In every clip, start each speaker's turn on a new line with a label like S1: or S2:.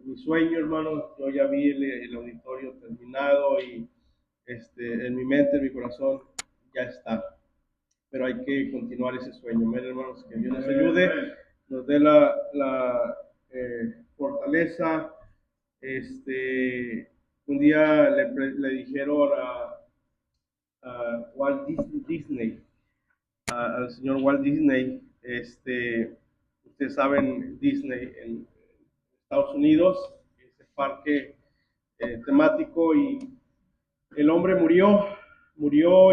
S1: mi sueño, hermanos. Yo ya vi el auditorio terminado y en mi mente, en mi corazón, ya está. Pero hay que continuar ese sueño. Amén, hermanos, que Dios nos ayude, nos dé la fortaleza. Un día le dijeron a Walt Disney, al señor Walt Disney, ustedes saben, Disney en Estados Unidos, ese parque temático, y el hombre murió,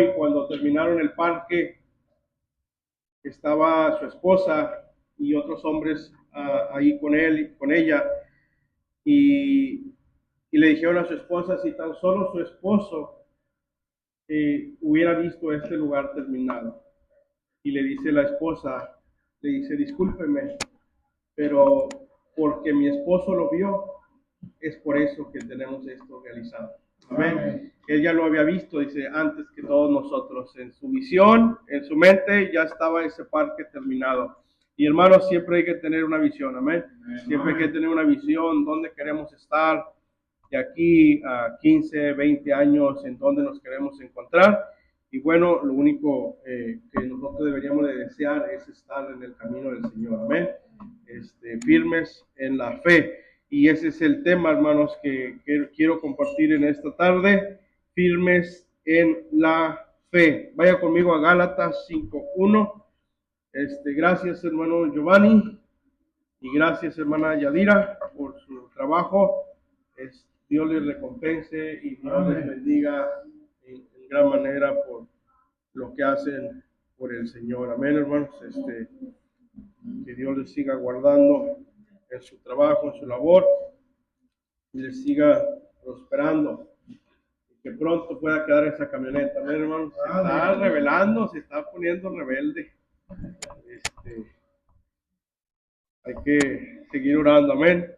S1: y cuando terminaron el parque estaba su esposa y otros hombres ahí con él y con ella, y le dijeron a su esposa si tan solo su esposo hubiera visto este lugar terminado. Y le dice la esposa, le dice, discúlpeme, pero porque mi esposo lo vio, es por eso que tenemos esto realizado. Amén. Él ya lo había visto, dice, antes que todos nosotros. En su visión, en su mente, ya estaba ese parque terminado. Y hermanos, siempre hay que tener una visión, amén. Siempre hay que tener una visión, dónde queremos estar, de aquí a 15, 20 años, en dónde nos queremos encontrar. Y bueno, lo único que nosotros deberíamos de desear es estar en el camino del Señor, amén. Firmes en la fe. Y ese es el tema, hermanos, que quiero compartir en esta tarde, firmes en la fe. Vaya conmigo a Gálatas 5:1. Gracias, hermano Giovanni, y gracias, hermana Yadira, por su trabajo. Dios les recompense y Dios les bendiga en gran manera por lo que hacen por el Señor. Amén, hermanos. Que Dios les siga guardando en su trabajo, en su labor, y les siga prosperando, y que pronto pueda quedar esa camioneta. Amén, hermanos. Se está rebelando, se está poniendo rebelde. Hay que seguir orando. Amén.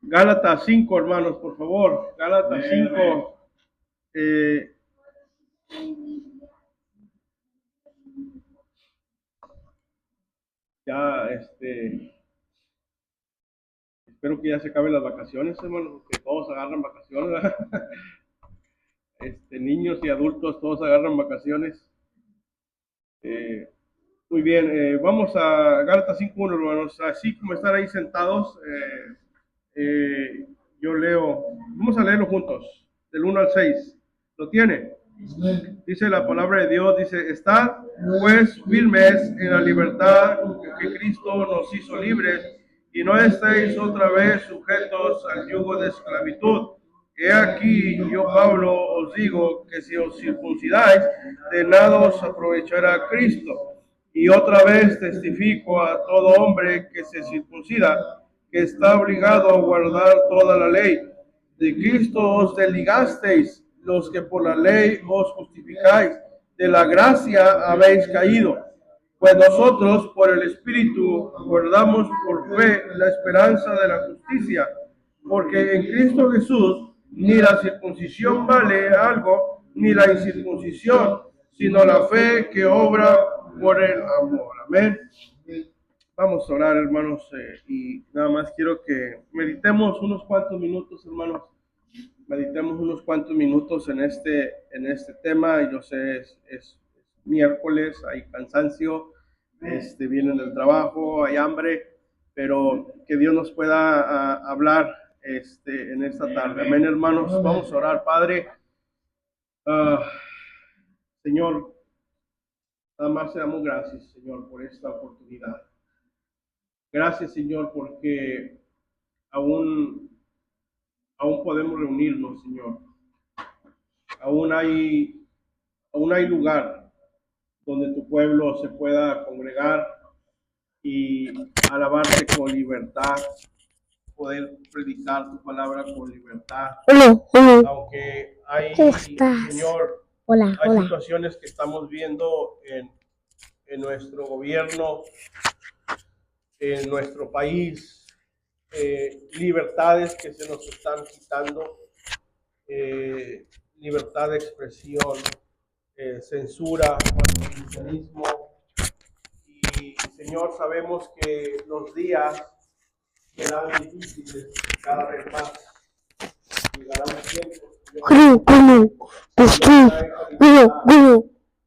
S1: Gálatas 5, hermanos, por favor. Gálatas 5. Ya, espero que ya se acaben las vacaciones, hermanos, que todos agarran vacaciones, ¿verdad? Niños y adultos, todos agarran vacaciones. Muy bien, vamos a Gálatas 5:1, hermanos. Así como están ahí sentados, yo leo, vamos a leerlo juntos, del 1 al 6. ¿Lo tiene? Dice la palabra de Dios, dice, estad pues firmes en la libertad que Cristo nos hizo libres, y no estéis otra vez sujetos al yugo de esclavitud. He aquí, yo Pablo os digo que si os circuncidáis, de nada os aprovechará Cristo. Y otra vez testifico a todo hombre que se circuncida, que está obligado a guardar toda la ley. De Cristo os desligasteis, los que por la ley os justificáis, de la gracia habéis caído. Pues nosotros por el Espíritu guardamos por fe la esperanza de la justicia, porque en Cristo Jesús ni la circuncisión vale algo, ni la incircuncisión, sino la fe que obra por el amor. Amén. Vamos a orar, hermanos, y nada más quiero que meditemos unos cuantos minutos, hermanos. Meditemos unos cuantos minutos en este tema. Y yo sé, es miércoles, hay cansancio, vienen del trabajo, hay hambre, pero que Dios nos pueda hablar en esta tarde. Amén, hermanos. Vamos a orar, Padre. Señor, nada más te damos gracias, Señor, por esta oportunidad. Gracias, Señor, porque aún podemos reunirnos, Señor. Aún hay lugar donde tu pueblo se pueda congregar y alabarte con libertad, poder predicar tu palabra con libertad.
S2: Hola.
S1: Aunque hay,
S2: Señor,
S1: hola. Situaciones que estamos viendo en nuestro gobierno, en nuestro país, libertades que se nos están quitando, libertad de expresión, censura, cristianismo. Y Señor, sabemos que los días serán difíciles cada vez más. Llegará un tiempo,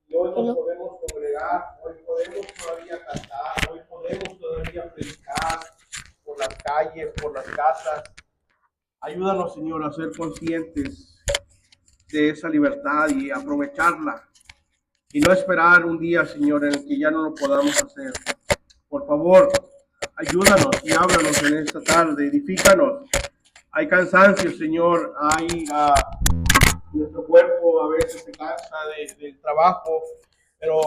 S1: y hoy nos podemos congregar, hoy podemos todavía cantar, hoy podemos todavía predicar por las calles, por las casas. Ayúdanos, Señor, a ser conscientes de esa libertad y aprovecharla. Y no esperar un día, Señor, en el que ya no lo podamos hacer. Por favor, ayúdanos y háblanos en esta tarde, edifícanos. Hay cansancio, Señor, hay nuestro cuerpo a veces se cansa del trabajo, pero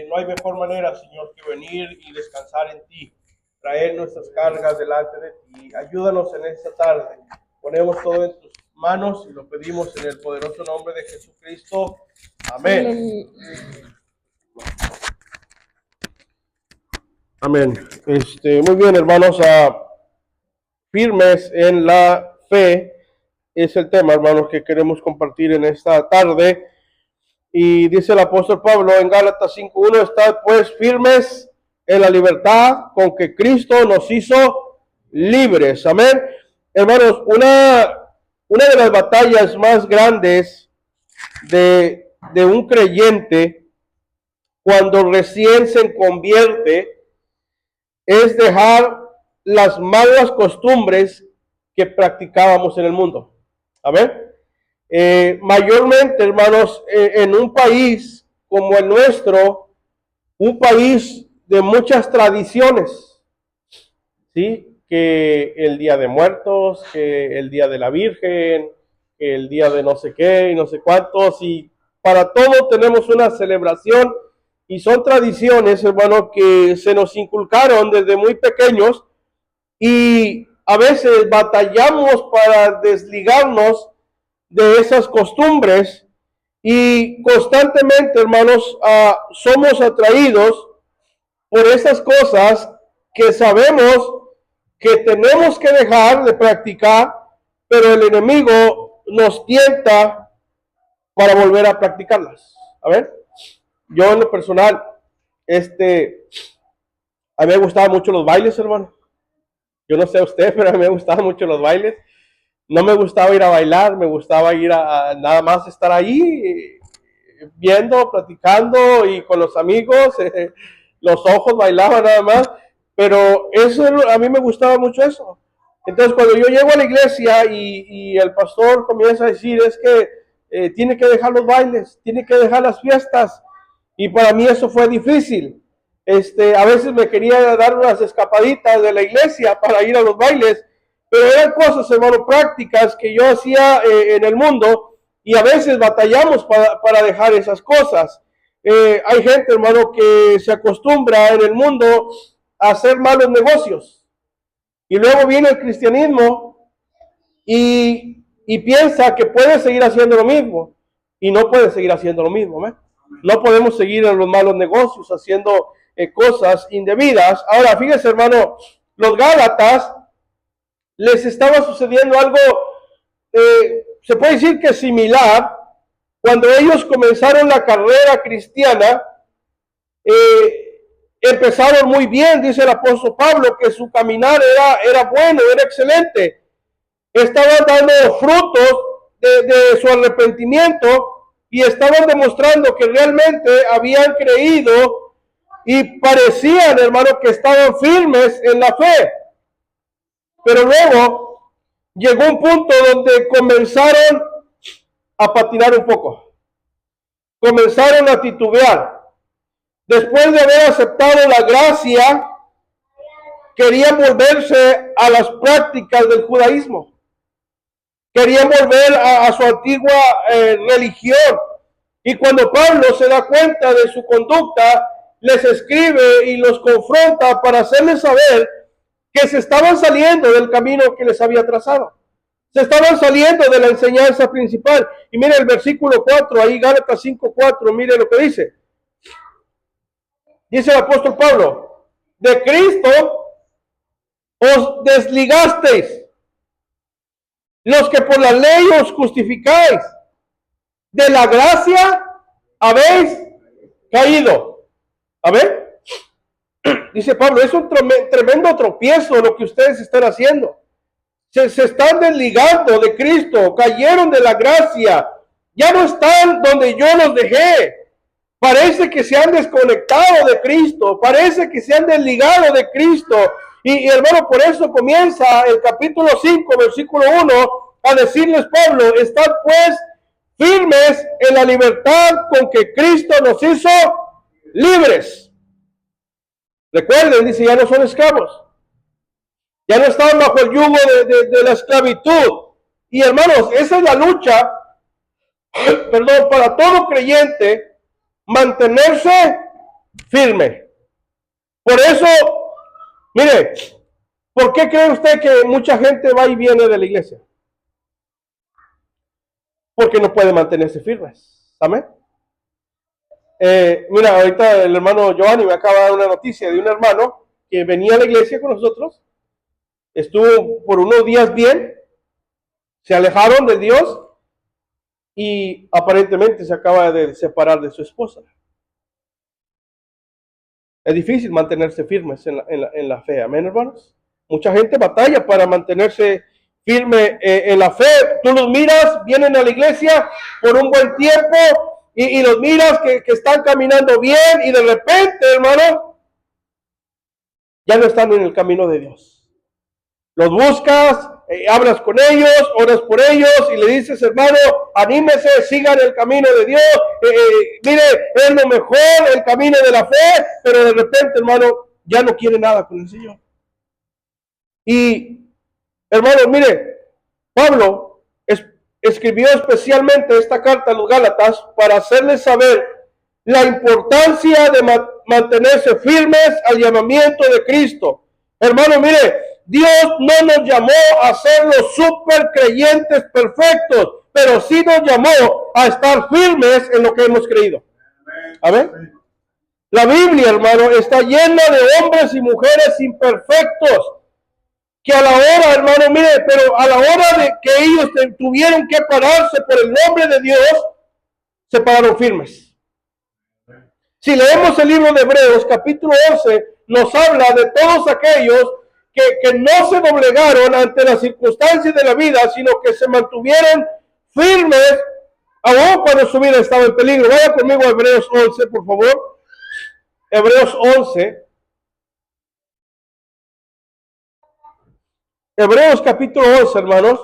S1: no hay mejor manera, Señor, que venir y descansar en ti, traer nuestras cargas delante de ti. Ayúdanos en esta tarde. Ponemos todo en tus manos y lo pedimos en el poderoso nombre de Jesucristo. Amén. Amén. Muy bien, hermanos, firmes en la fe es el tema, hermanos, que queremos compartir en esta tarde. Y dice el apóstol Pablo en Gálatas 5:1, estad pues firmes en la libertad con que Cristo nos hizo libres. Amén. Hermanos, una de las batallas más grandes de un creyente cuando recién se convierte es dejar las malas costumbres que practicábamos en el mundo. Amén. Mayormente, hermanos, en un país como el nuestro, un país de muchas tradiciones, ¿sí? Que el Día de Muertos, que el Día de la Virgen, que el Día de no sé qué y no sé cuántos, y para todo tenemos una celebración, y son tradiciones, hermano, que se nos inculcaron desde muy pequeños, y a veces batallamos para desligarnos de esas costumbres, y constantemente, hermanos, somos atraídos por esas cosas que sabemos que tenemos que dejar de practicar, pero el enemigo nos tienta para volver a practicarlas. A ver, yo en lo personal, a mí me gustaban mucho los bailes, hermano. Yo no sé a usted, pero a mí me gustaban mucho los bailes. No me gustaba ir a bailar, me gustaba ir a nada más estar ahí, viendo, platicando y con los amigos, los ojos bailaban nada más, pero eso a mí me gustaba mucho eso. Entonces cuando yo llego a la iglesia y el pastor comienza a decir es que tiene que dejar los bailes, tiene que dejar las fiestas, y para mí eso fue difícil. A veces me quería dar unas escapaditas de la iglesia para ir a los bailes, pero eran cosas, hermano, prácticas que yo hacía en el mundo, y a veces batallamos para dejar esas cosas. Hay gente, hermano, que se acostumbra en el mundo a hacer malos negocios, y luego viene el cristianismo y piensa que puede seguir haciendo lo mismo, y no puede seguir haciendo lo mismo, ¿eh? No podemos seguir en los malos negocios haciendo cosas indebidas. Ahora, fíjense, hermano, los Gálatas les estaba sucediendo algo, se puede decir que similar. Cuando ellos comenzaron la carrera cristiana, empezaron muy bien, dice el apóstol Pablo, que su caminar era bueno, era excelente. Estaban dando frutos de su arrepentimiento, y estaban demostrando que realmente habían creído y parecían, hermano, que estaban firmes en la fe. Pero luego llegó un punto donde comenzaron a patinar un poco. Comenzaron a titubear. Después de haber aceptado la gracia, querían volverse a las prácticas del judaísmo. Querían volver a su antigua religión. Y cuando Pablo se da cuenta de su conducta, les escribe y los confronta para hacerles saber que se estaban saliendo del camino que les había trazado. Se estaban saliendo de la enseñanza principal. Y mire el versículo 4, ahí Gálatas 5:4, mire lo que dice. Dice el apóstol Pablo, de Cristo os desligasteis, los que por la ley os justificáis, de la gracia habéis caído. A ver, dice Pablo, es un tremendo tropiezo lo que ustedes están haciendo. Se están desligando de Cristo, cayeron de la gracia, ya no están donde yo los dejé. Parece que se han desconectado de Cristo, parece que se han desligado de Cristo. Y hermano, por eso comienza el capítulo 5, versículo 1, a decirles Pablo, estad pues firmes en la libertad con que Cristo nos hizo libres. Recuerden, dice, ya no son esclavos, ya no están bajo el yugo de la esclavitud. Y hermanos, esa es la lucha, perdón, para todo creyente, mantenerse firme. Por eso, mire, ¿por qué cree usted que mucha gente va y viene de la iglesia? Porque no puede mantenerse firmes. ¿Amén? Mira, ahorita el hermano Giovanni me acaba de dar una noticia de un hermano que venía a la iglesia con nosotros, estuvo por unos días bien, se alejaron de Dios y aparentemente se acaba de separar de su esposa. Es difícil mantenerse firmes en la fe, amén, hermanos. Mucha gente batalla para mantenerse firme en la fe. Tú los miras, vienen a la iglesia por un buen tiempo y los miras que están caminando bien y de repente, hermano, ya no están en el camino de Dios. Los buscas, hablas con ellos, oras por ellos y le dices, hermano, anímese, sigan el camino de Dios, mire, es lo mejor, el camino de la fe, pero de repente, hermano, ya no quiere nada con el Señor. Y, hermano, mire, Pablo escribió especialmente esta carta a los Gálatas para hacerles saber la importancia de mantenerse firmes al llamamiento de Cristo. Hermano, mire, Dios no nos llamó a ser los super creyentes perfectos, pero sí nos llamó a estar firmes en lo que hemos creído. ¿Amén? La Biblia, hermano, está llena de hombres y mujeres imperfectos, que a la hora, hermano, mire, pero a la hora de que ellos tuvieron que pararse por el nombre de Dios, se pararon firmes. Si leemos el libro de Hebreos, capítulo 11, nos habla de todos aquellos que no se doblegaron ante las circunstancias de la vida, sino que se mantuvieron firmes, aún cuando su vida estaba en peligro. Vaya conmigo a Hebreos 11, por favor. Hebreos 11. Hebreos capítulo 11, hermanos.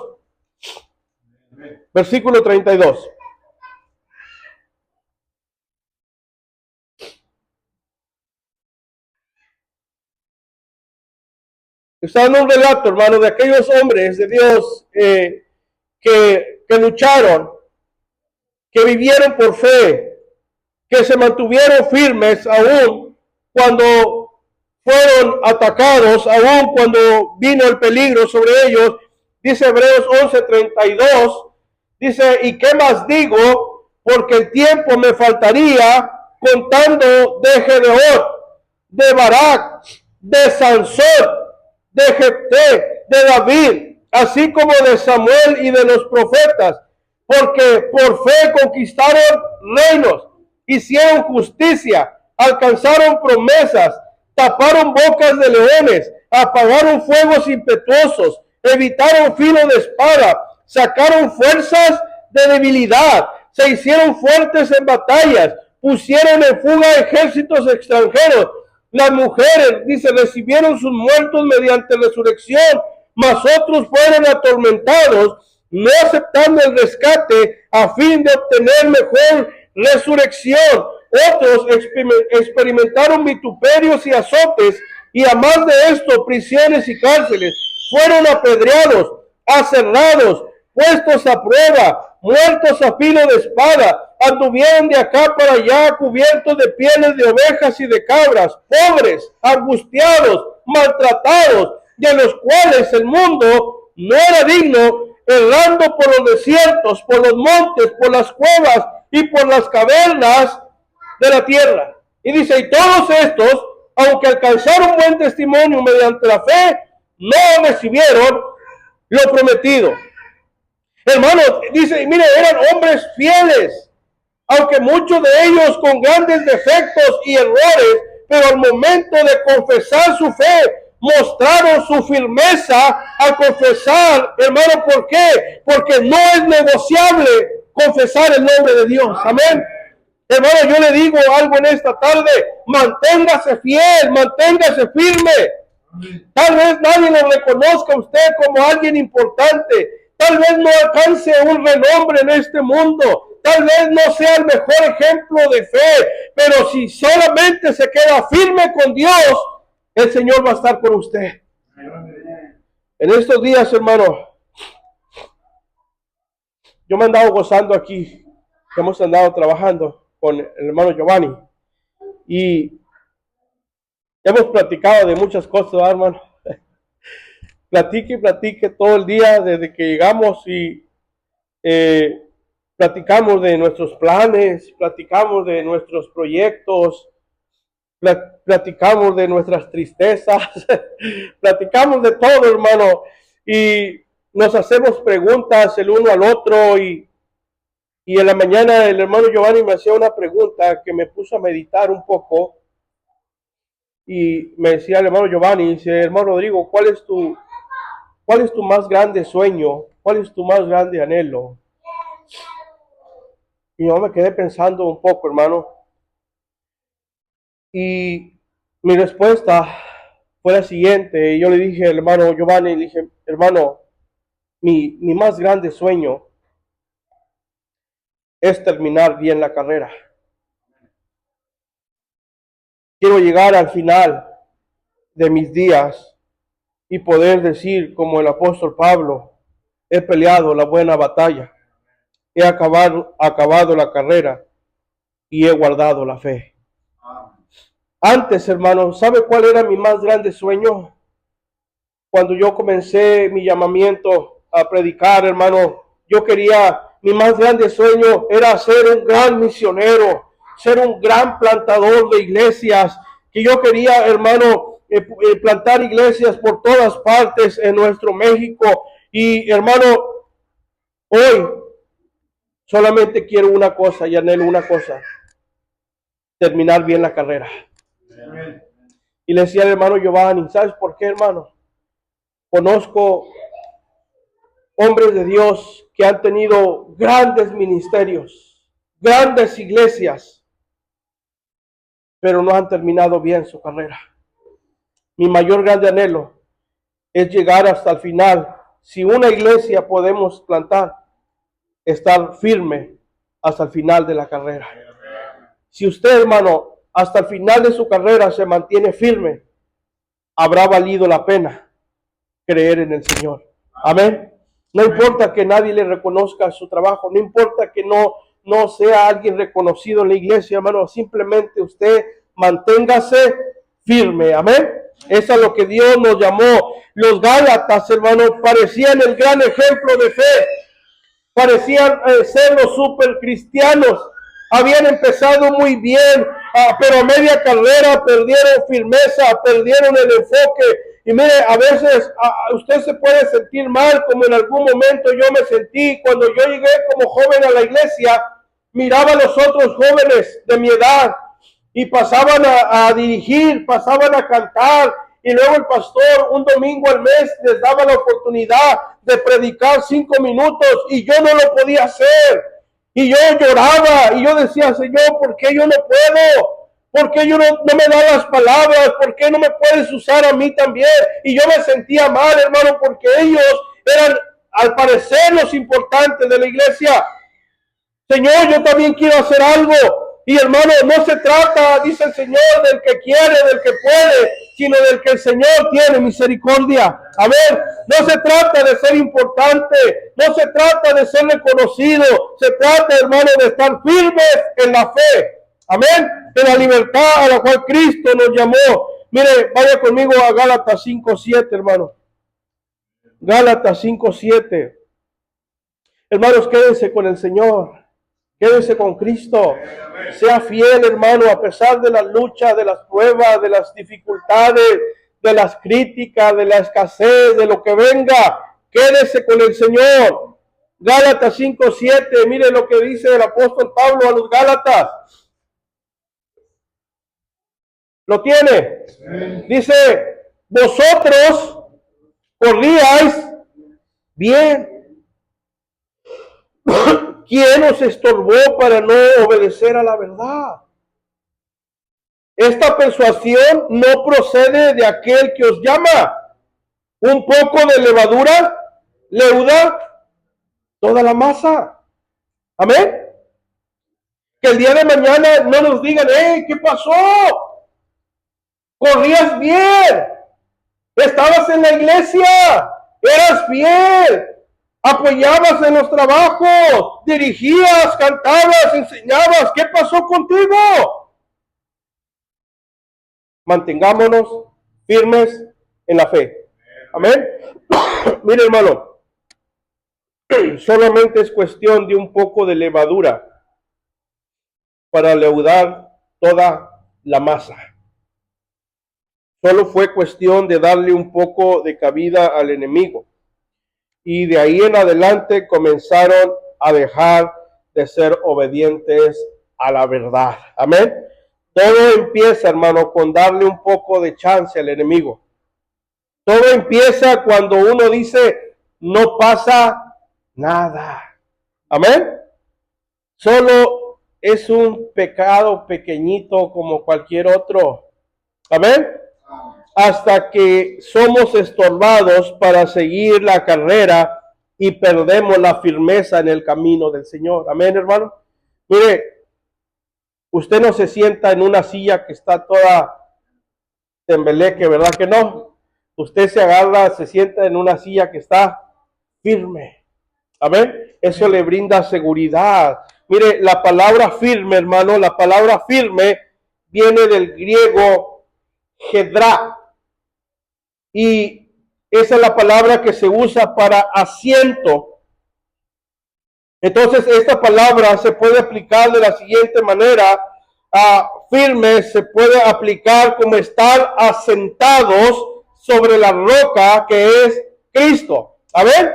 S1: Versículo 32. Está dando un relato, hermano, de aquellos hombres de Dios que lucharon, que vivieron por fe, que se mantuvieron firmes aún cuando fueron atacados, aún cuando vino el peligro sobre ellos. Dice Hebreos 11:32, dice, ¿y qué más digo? Porque el tiempo me faltaría contando de Gedeón, de Barak, de Sansón, de Jefté, de David, así como de Samuel y de los profetas, porque por fe conquistaron reinos, hicieron justicia, alcanzaron promesas, taparon bocas de leones, apagaron fuegos impetuosos, evitaron filo de espada, sacaron fuerzas de debilidad, se hicieron fuertes en batallas, pusieron en fuga ejércitos extranjeros. Las mujeres, dice, recibieron sus muertos mediante resurrección, mas otros fueron atormentados, no aceptando el rescate a fin de obtener mejor resurrección. Otros experimentaron vituperios y azotes, y a más de esto, prisiones y cárceles. Fueron apedreados, aserrados, puestos a prueba, muertos a filo de espada, anduvieron de acá para allá cubiertos de pieles de ovejas y de cabras, pobres, angustiados, maltratados, de los cuales el mundo no era digno, errando por los desiertos, por los montes, por las cuevas y por las cavernas de la tierra. Y dice, y todos estos, aunque alcanzaron buen testimonio mediante la fe, no recibieron lo prometido. Hermanos, dice, mire, eran hombres fieles, aunque muchos de ellos con grandes defectos y errores, pero al momento de confesar su fe, mostraron su firmeza al confesar, hermano. ¿Por qué? Porque no es negociable confesar el nombre de Dios. Amén. Hermano, yo le digo algo en esta tarde: manténgase fiel, manténgase firme. Tal vez nadie le reconozca a usted como alguien importante, tal vez no alcance un renombre en este mundo, tal vez no sea el mejor ejemplo de fe, pero si solamente se queda firme con Dios, el Señor va a estar con usted. En estos días, hermano, yo me he andado gozando aquí, que hemos andado trabajando con el hermano Giovanni, y hemos platicado de muchas cosas, hermano. Platique y platique todo el día desde que llegamos, y platicamos de nuestros planes, platicamos de nuestros proyectos, platicamos de nuestras tristezas, platicamos de todo, hermano, y nos hacemos preguntas el uno al otro, y en la mañana el hermano Giovanni me hacía una pregunta que me puso a meditar un poco, y me decía el hermano Giovanni, dice: hermano Rodrigo, ¿cuál es tu más grande sueño? ¿Cuál es tu más grande anhelo? Y yo me quedé pensando un poco, hermano, y mi respuesta fue la siguiente. Yo le dije al hermano Giovanni, le dije: hermano, mi más grande sueño es terminar bien la carrera. Quiero llegar al final de mis días y poder decir, como el apóstol Pablo: he peleado la buena batalla, he acabado la carrera y he guardado la fe. Antes, hermano, ¿sabe cuál era mi más grande sueño? Cuando yo comencé mi llamamiento a predicar, hermano, mi más grande sueño era ser un gran misionero, ser un gran plantador de iglesias, que yo quería, hermano, plantar iglesias por todas partes en nuestro México. Y, hermano, hoy solamente quiero una cosa y anhelo una cosa: terminar bien la carrera. Amén. Y le decía al hermano Giovanni: ¿sabes por qué, hermano? Conozco hombres de Dios que han tenido grandes ministerios, grandes iglesias, pero no han terminado bien su carrera. Mi mayor grande anhelo es llegar hasta el final. Si una iglesia podemos plantar, estar firme hasta el final de la carrera. Si usted, hermano, hasta el final de su carrera se mantiene firme, habrá valido la pena creer en el Señor. Amén. No importa que nadie le reconozca su trabajo, no importa que no sea alguien reconocido en la iglesia, hermano, simplemente usted manténgase firme. Amén. Eso es lo que Dios nos llamó. Los Gálatas, hermano, parecían el gran ejemplo de fe, parecían ser los super cristianos. Habían empezado muy bien, pero a media carrera perdieron firmeza, perdieron el enfoque. Y mire, a veces usted se puede sentir mal, como en algún momento yo me sentí cuando yo llegué como joven a la iglesia. Miraba a los otros jóvenes de mi edad y pasaban a dirigir, pasaban a cantar, y luego el pastor un domingo al mes les daba la oportunidad de predicar 5 minutos y yo no lo podía hacer. Y yo lloraba y yo decía: Señor, ¿por qué yo no puedo? ¿Por qué yo no me dan las palabras? ¿Por qué no me puedes usar a mí también? Y yo me sentía mal, hermano, porque ellos eran, al parecer, los importantes de la iglesia. Señor, yo también quiero hacer algo. Y, hermano, no se trata, dice el Señor, del que quiere, del que puede, sino del que el Señor tiene misericordia. Amén. No se trata de ser importante, no se trata de ser reconocido, se trata, hermano, de estar firmes en la fe. Amén. En la libertad a la cual Cristo nos llamó. Mire, vaya conmigo a Gálatas 5:7, hermano. Gálatas 5:7. Hermanos, quédense con el Señor. Quédese con Cristo. Sea fiel, hermano, a pesar de las luchas, de las pruebas, de las dificultades, de las críticas, de la escasez, de lo que venga. Quédese con el Señor. Gálatas 5:7. Mire lo que dice el apóstol Pablo a los Gálatas.
S3: ¿Lo tiene? Dice, vosotros corríais bien. ¿Quién os estorbó para no obedecer a la verdad? Esta persuasión no procede de aquel que os llama. Un poco de levadura leuda toda la masa. Amén. Que el día de mañana no nos digan, hey, ¿qué pasó? Corrías bien, estabas en la iglesia, eras fiel, apoyabas en los trabajos, dirigías, cantabas, enseñabas. ¿Qué pasó contigo? Mantengámonos firmes en la fe. Amén. Mire, hermano, solamente es cuestión de un poco de levadura para leudar toda la masa. Solo fue cuestión de darle un poco de cabida al enemigo. Y de ahí en adelante comenzaron a dejar de ser obedientes a la verdad. Amén. Todo empieza, hermano, con darle un poco de chance al enemigo. Todo empieza cuando uno dice, no pasa nada. Amén. Solo es un pecado pequeñito como cualquier otro. Amén. Hasta que somos estorbados para seguir la carrera y perdemos la firmeza en el camino del Señor. Amén, hermano. Mire, usted no se sienta en una silla que está toda tembeleque, ¿verdad que no? Usted se agarra, se sienta en una silla que está firme. Amén. Eso le brinda seguridad. Mire, la palabra firme, hermano, la palabra firme viene del griego hedra. Y esa es la palabra que se usa para asiento. Entonces, esta palabra se puede aplicar de la siguiente manera. Firme se puede aplicar como estar asentados sobre la roca que es Cristo. ¿Amén?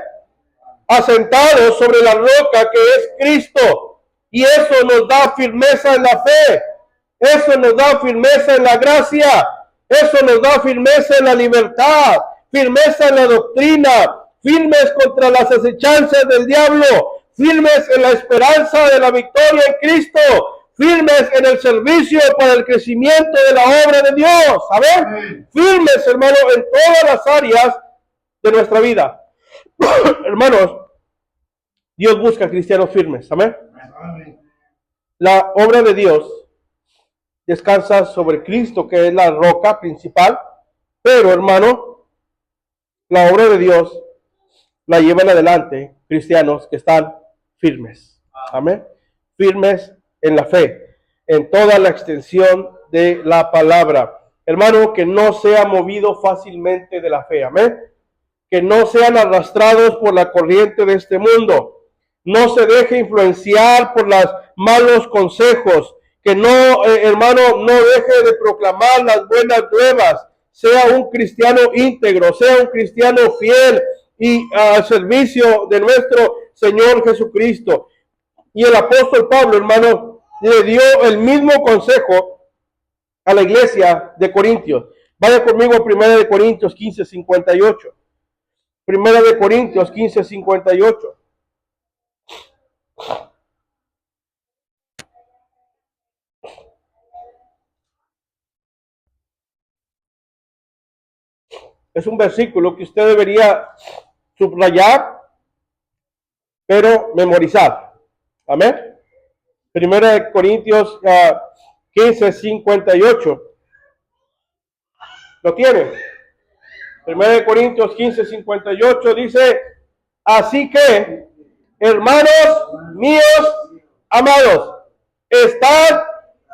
S3: Asentados sobre la roca que es Cristo. Y eso nos da firmeza en la fe. Eso nos da firmeza en la gracia. Eso nos da firmeza en la libertad. Firmeza en la doctrina. Firmes contra las acechanzas del diablo. Firmes en la esperanza de la victoria en Cristo. Firmes en el servicio para el crecimiento de la obra de Dios. ¿Saben? Firmes, hermano, en todas las áreas de nuestra vida. Hermanos, Dios busca cristianos firmes. ¿Amén? La obra de Dios descansa sobre Cristo, que es la roca principal. Pero, hermano, la obra de Dios la llevan adelante cristianos que están firmes. Amén. Firmes en la fe, en toda la extensión de la palabra. Hermano, que no sea movido fácilmente de la fe. Amén. Que no sean arrastrados por la corriente de este mundo. No se deje influenciar por los malos consejos. Que no, hermano, no deje de proclamar las buenas nuevas. Sea un cristiano íntegro, sea un cristiano fiel y al servicio de nuestro Señor Jesucristo. Y el apóstol Pablo, hermano, le dio el mismo consejo a la iglesia de Corintios. Vaya conmigo a 1 Corintios 15:58. 1 Corintios 15:58. Es un versículo que usted debería subrayar, pero memorizar. Amén. 1 Corintios 15:58. ¿Lo tiene? 1 Corintios 15:58 dice, así que, hermanos míos amados, estad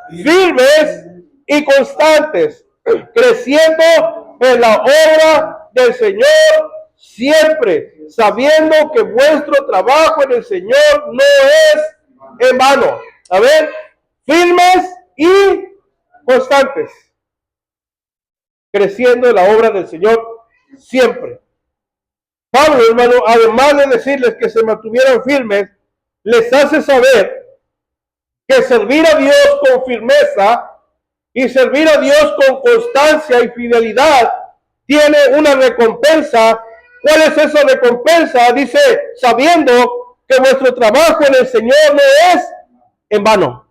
S3: firmes y constantes, creciendo en la obra del Señor siempre, sabiendo que vuestro trabajo en el Señor no es en vano. A ver, firmes y constantes, creciendo en la obra del Señor siempre. Pablo, hermano, además de decirles que se mantuvieran firmes, les hace saber que servir a Dios con firmeza Y servir a Dios con constancia y fidelidad tiene una recompensa. ¿Cuál es esa recompensa? Dice, sabiendo que vuestro trabajo en el Señor no es en vano.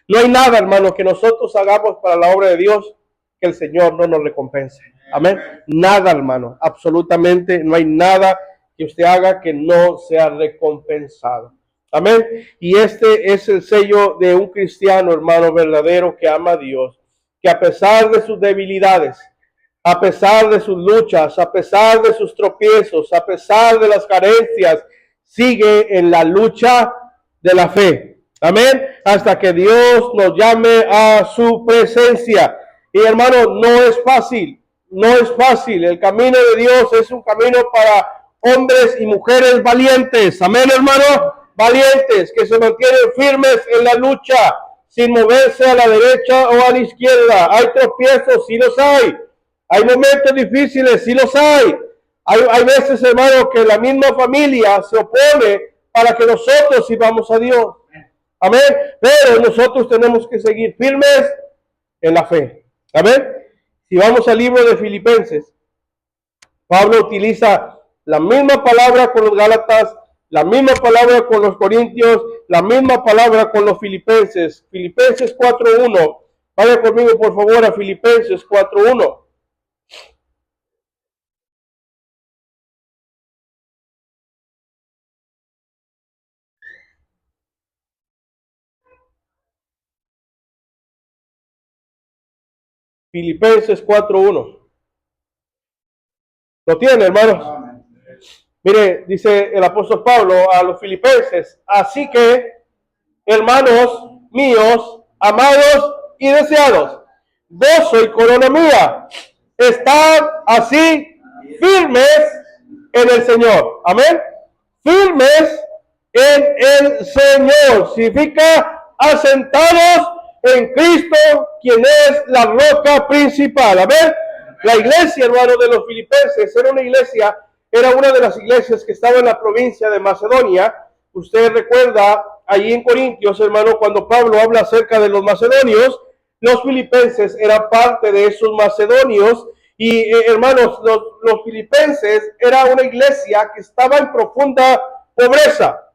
S3: No hay nada, hermano, que nosotros hagamos para la obra de Dios que el Señor no nos recompense. Amén. Nada, hermano, absolutamente no hay nada que usted haga que no sea recompensado. Amén. Y este es el sello de un cristiano, hermano, verdadero que ama a Dios, que a pesar de sus debilidades, a pesar de sus luchas, a pesar de sus tropiezos, a pesar de las carencias, sigue en la lucha de la fe. Amén. Hasta que Dios nos llame a su presencia. Y hermano, no es fácil, no es fácil. El camino de Dios es un camino para hombres y mujeres valientes. Amén, hermano. Valientes, que se mantienen firmes en la lucha, sin moverse a la derecha o a la izquierda. Hay tropiezos, sí los hay. Hay momentos difíciles, sí los hay. Hay veces, hermano, que la misma familia se opone para que nosotros sirvamos a Dios. Amén. Pero nosotros tenemos que seguir firmes en la fe. Amén. Si vamos al libro de Filipenses, Pablo utiliza la misma palabra con los Gálatas, la misma palabra con los Corintios, la misma palabra con los Filipenses. Filipenses 4.1. Vaya conmigo, por favor, a Filipenses 4.1. Filipenses 4.1. ¿Lo tiene, hermanos? Mire, dice el apóstol Pablo a los filipenses, así que, hermanos míos, amados y deseados, gozo y corona mía, estad así firmes en el Señor. Amén. Firmes en el Señor. Significa asentados en Cristo, quien es la roca principal. Amén. La iglesia, hermano, de los filipenses era una de las iglesias que estaba en la provincia de Macedonia. Usted recuerda allí en Corintios, hermano, cuando Pablo habla acerca de los macedonios, los filipenses eran parte de esos macedonios. Y hermanos, los filipenses era una iglesia que estaba en profunda pobreza.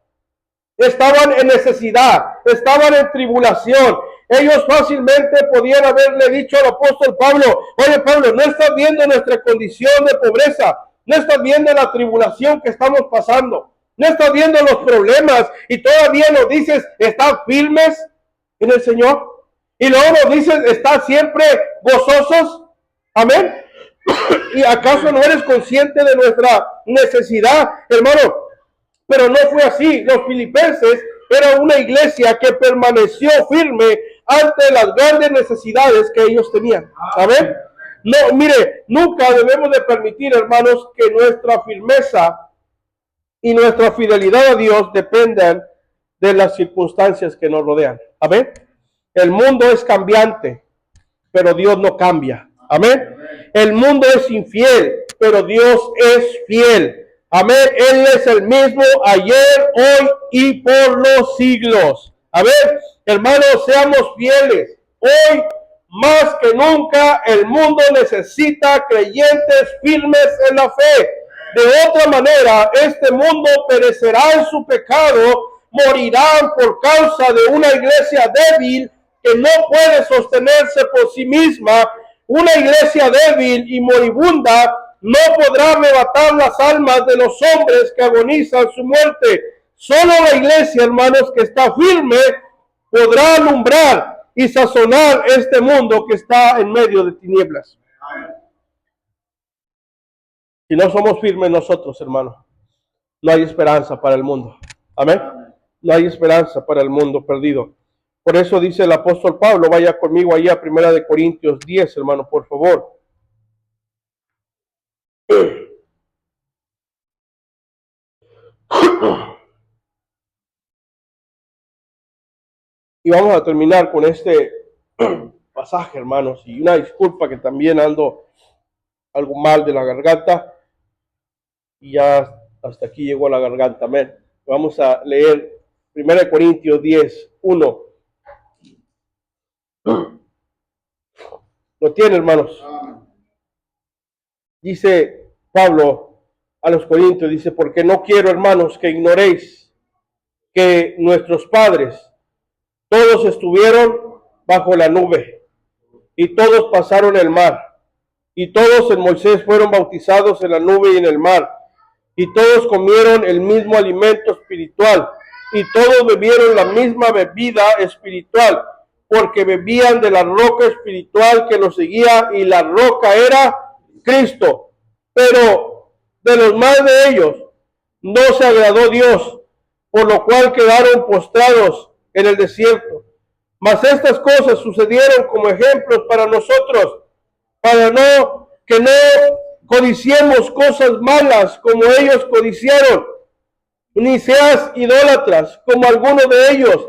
S3: Estaban en necesidad, estaban en tribulación. Ellos fácilmente podían haberle dicho al apóstol Pablo, oye Pablo, ¿no estás viendo nuestra condición de pobreza? ¿No estás viendo la tribulación que estamos pasando? ¿No estás viendo los problemas? Y todavía nos dices, ¿están firmes en el Señor? Y luego nos dices, ¿están siempre gozosos? Amén. ¿Y acaso no eres consciente de nuestra necesidad, hermano? Pero no fue así. Los filipenses era una iglesia que permaneció firme ante las grandes necesidades que ellos tenían. ¿Amén? No, mire, nunca debemos de permitir, hermanos, que nuestra firmeza y nuestra fidelidad a Dios dependan de las circunstancias que nos rodean. ¿Amén? El mundo es cambiante, pero Dios no cambia. ¿Amén? El mundo es infiel, pero Dios es fiel. Amén. Él es el mismo ayer, hoy y por los siglos. Amén. Hermanos, seamos fieles. Hoy, más que nunca, el mundo necesita creyentes firmes en la fe. De otra manera, este mundo perecerá en su pecado, morirán por causa de una iglesia débil que no puede sostenerse por sí misma. Una iglesia débil y moribunda no podrá arrebatar las almas de los hombres que agonizan su muerte. Solo la iglesia, hermanos, que está firme, podrá alumbrar y sazonar este mundo que está en medio de tinieblas. Si no somos firmes nosotros, hermanos, no hay esperanza para el mundo. Amén. No hay esperanza para el mundo perdido. Por eso dice el apóstol Pablo, vaya conmigo allá a 1 Corintios 10, hermano, por favor. Y vamos a terminar con este pasaje, hermanos. Y una disculpa que también ando algo mal de la garganta. Y ya hasta aquí llegó la garganta. Amén. Vamos a leer 1 Corintios 10, 1. ¿Lo tiene, hermanos? Dice Pablo a los Corintios, dice, porque no quiero, hermanos, que ignoréis que nuestros padres todos estuvieron bajo la nube y todos pasaron el mar y todos en Moisés fueron bautizados en la nube y en el mar y todos comieron el mismo alimento espiritual y todos bebieron la misma bebida espiritual porque bebían de la roca espiritual que los seguía y la roca era Cristo. Pero de los más de ellos no se agradó Dios, por lo cual quedaron postrados en el desierto. Mas estas cosas sucedieron como ejemplos para nosotros, para que no codiciemos cosas malas como ellos codiciaron, ni seas idólatras como algunos de ellos,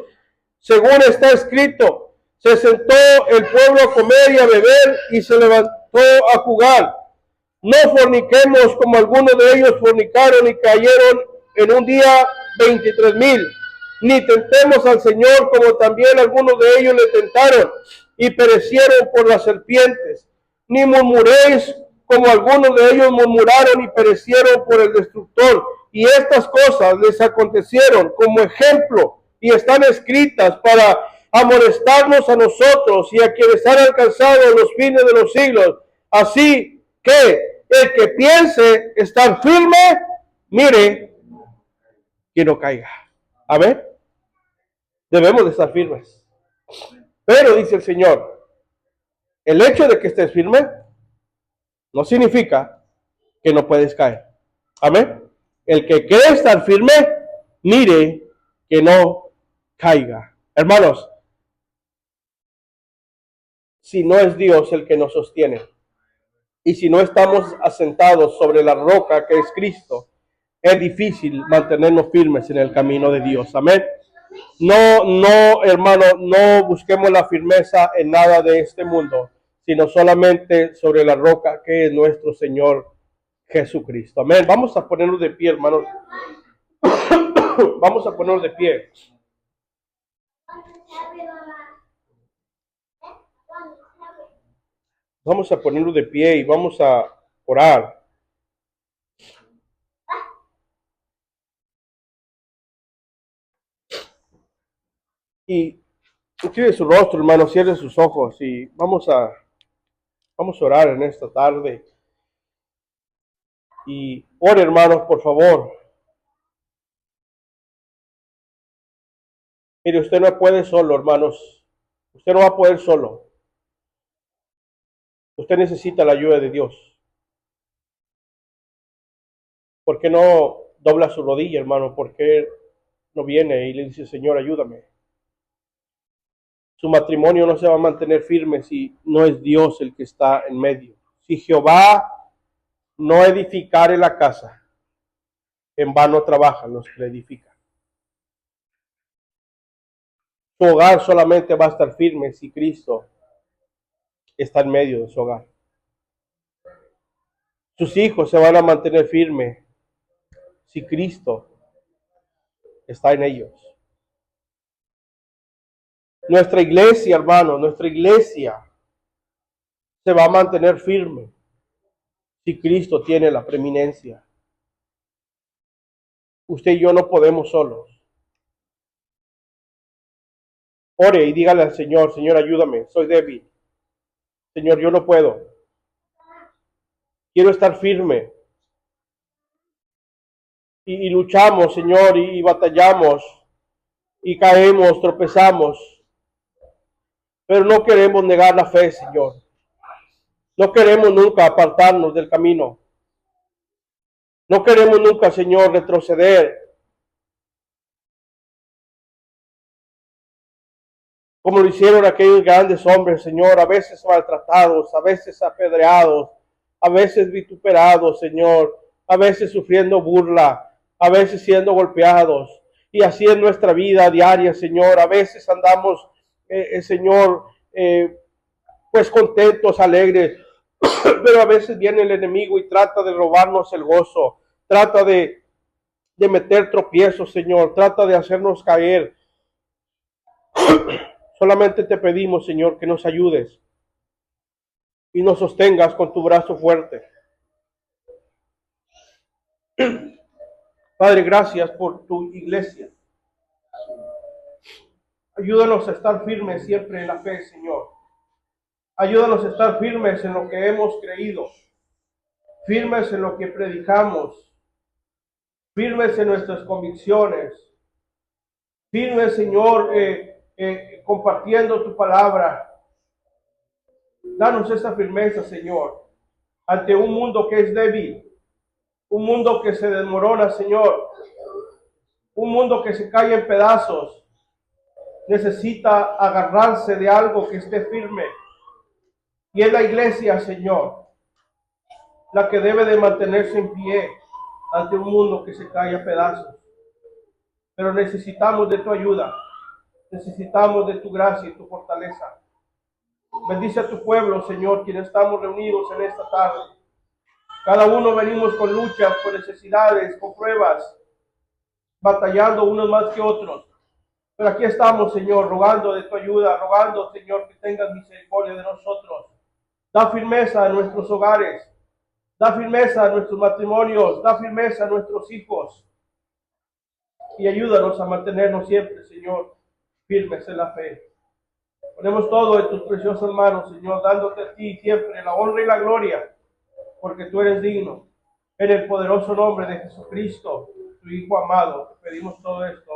S3: según está escrito. Se sentó el pueblo a comer y a beber y se levantó a jugar. No forniquemos como algunos de ellos fornicaron y cayeron en un día 23,000. Ni tentemos al Señor como también algunos de ellos le tentaron y perecieron por las serpientes. Ni murmuréis como algunos de ellos murmuraron y perecieron por el destructor. Y estas cosas les acontecieron como ejemplo y están escritas para amonestarnos a nosotros y a quienes han alcanzado los fines de los siglos. Así que el que piense estar firme, mire que no caiga. A ver, debemos de estar firmes. Pero dice el Señor, el hecho de que estés firme no significa que no puedes caer. Amén. El que quiere estar firme, mire que no caiga. Hermanos, si no es Dios el que nos sostiene, y si no estamos asentados sobre la roca que es Cristo, es difícil mantenernos firmes en el camino de Dios. Amén. No, hermano, no busquemos la firmeza en nada de este mundo, sino solamente sobre la roca que es nuestro Señor Jesucristo. Amén. Vamos a ponernos de pie, hermanos. Vamos a ponernos de pie. Vamos a ponernos de pie y vamos a orar. Y incline su rostro, hermano, cierre sus ojos y vamos a orar en esta tarde. Y ore, hermanos, por favor. Mire, usted no puede solo, hermanos. Usted no va a poder solo. Usted necesita la ayuda de Dios. ¿Por qué no dobla su rodilla, hermano? ¿Por qué no viene y le dice, Señor, ayúdame? Su matrimonio no se va a mantener firme si no es Dios el que está en medio. Si Jehová no edificare la casa, en vano trabajan los que la edifican. Su hogar solamente va a estar firme si Cristo está en medio de su hogar. Sus hijos se van a mantener firmes si Cristo está en ellos. Nuestra iglesia, hermano, nuestra iglesia se va a mantener firme si Cristo tiene la preeminencia. Usted y yo no podemos solos. Ore y dígale al Señor, Señor, ayúdame, soy débil. Señor, yo no puedo. Quiero estar firme. Y luchamos, Señor, y batallamos, y caemos, tropezamos. Pero no queremos negar la fe, Señor. No queremos nunca apartarnos del camino. No queremos nunca, Señor, retroceder. Como lo hicieron aquellos grandes hombres, Señor, a veces maltratados, a veces apedreados, a veces vituperados, Señor, a veces sufriendo burla, a veces siendo golpeados. Y así es nuestra vida diaria, Señor. A veces andamos, Señor, pues contentos, alegres, pero a veces viene el enemigo y trata de robarnos el gozo, trata de meter tropiezos, Señor, trata de hacernos caer. Solamente te pedimos, Señor, que nos ayudes y nos sostengas con tu brazo fuerte. Padre, gracias por tu iglesia. Ayúdanos a estar firmes siempre en la fe, Señor. Ayúdanos a estar firmes en lo que hemos creído, firmes en lo que predicamos, firmes en nuestras convicciones, firmes, Señor, compartiendo tu palabra. Danos esa firmeza, Señor, ante un mundo que es débil, un mundo que se desmorona, Señor, un mundo que se cae en pedazos. Necesita agarrarse de algo que esté firme. Y es la iglesia, Señor, la que debe de mantenerse en pie ante un mundo que se cae a pedazos. Pero necesitamos de tu ayuda, necesitamos de tu gracia y tu fortaleza. Bendice a tu pueblo, Señor, quienes estamos reunidos en esta tarde. Cada uno venimos con luchas, con necesidades, con pruebas, batallando unos más que otros. Pero aquí estamos, Señor, rogando de tu ayuda, rogando, Señor, que tengas misericordia de nosotros. Da firmeza a nuestros hogares, da firmeza a nuestros matrimonios, da firmeza a nuestros hijos. Y ayúdanos a mantenernos siempre, Señor, firmes en la fe. Ponemos todo en tus preciosas manos, Señor, dándote a ti siempre la honra y la gloria, porque tú eres digno. En el poderoso nombre de Jesucristo, tu Hijo amado, te pedimos todo esto.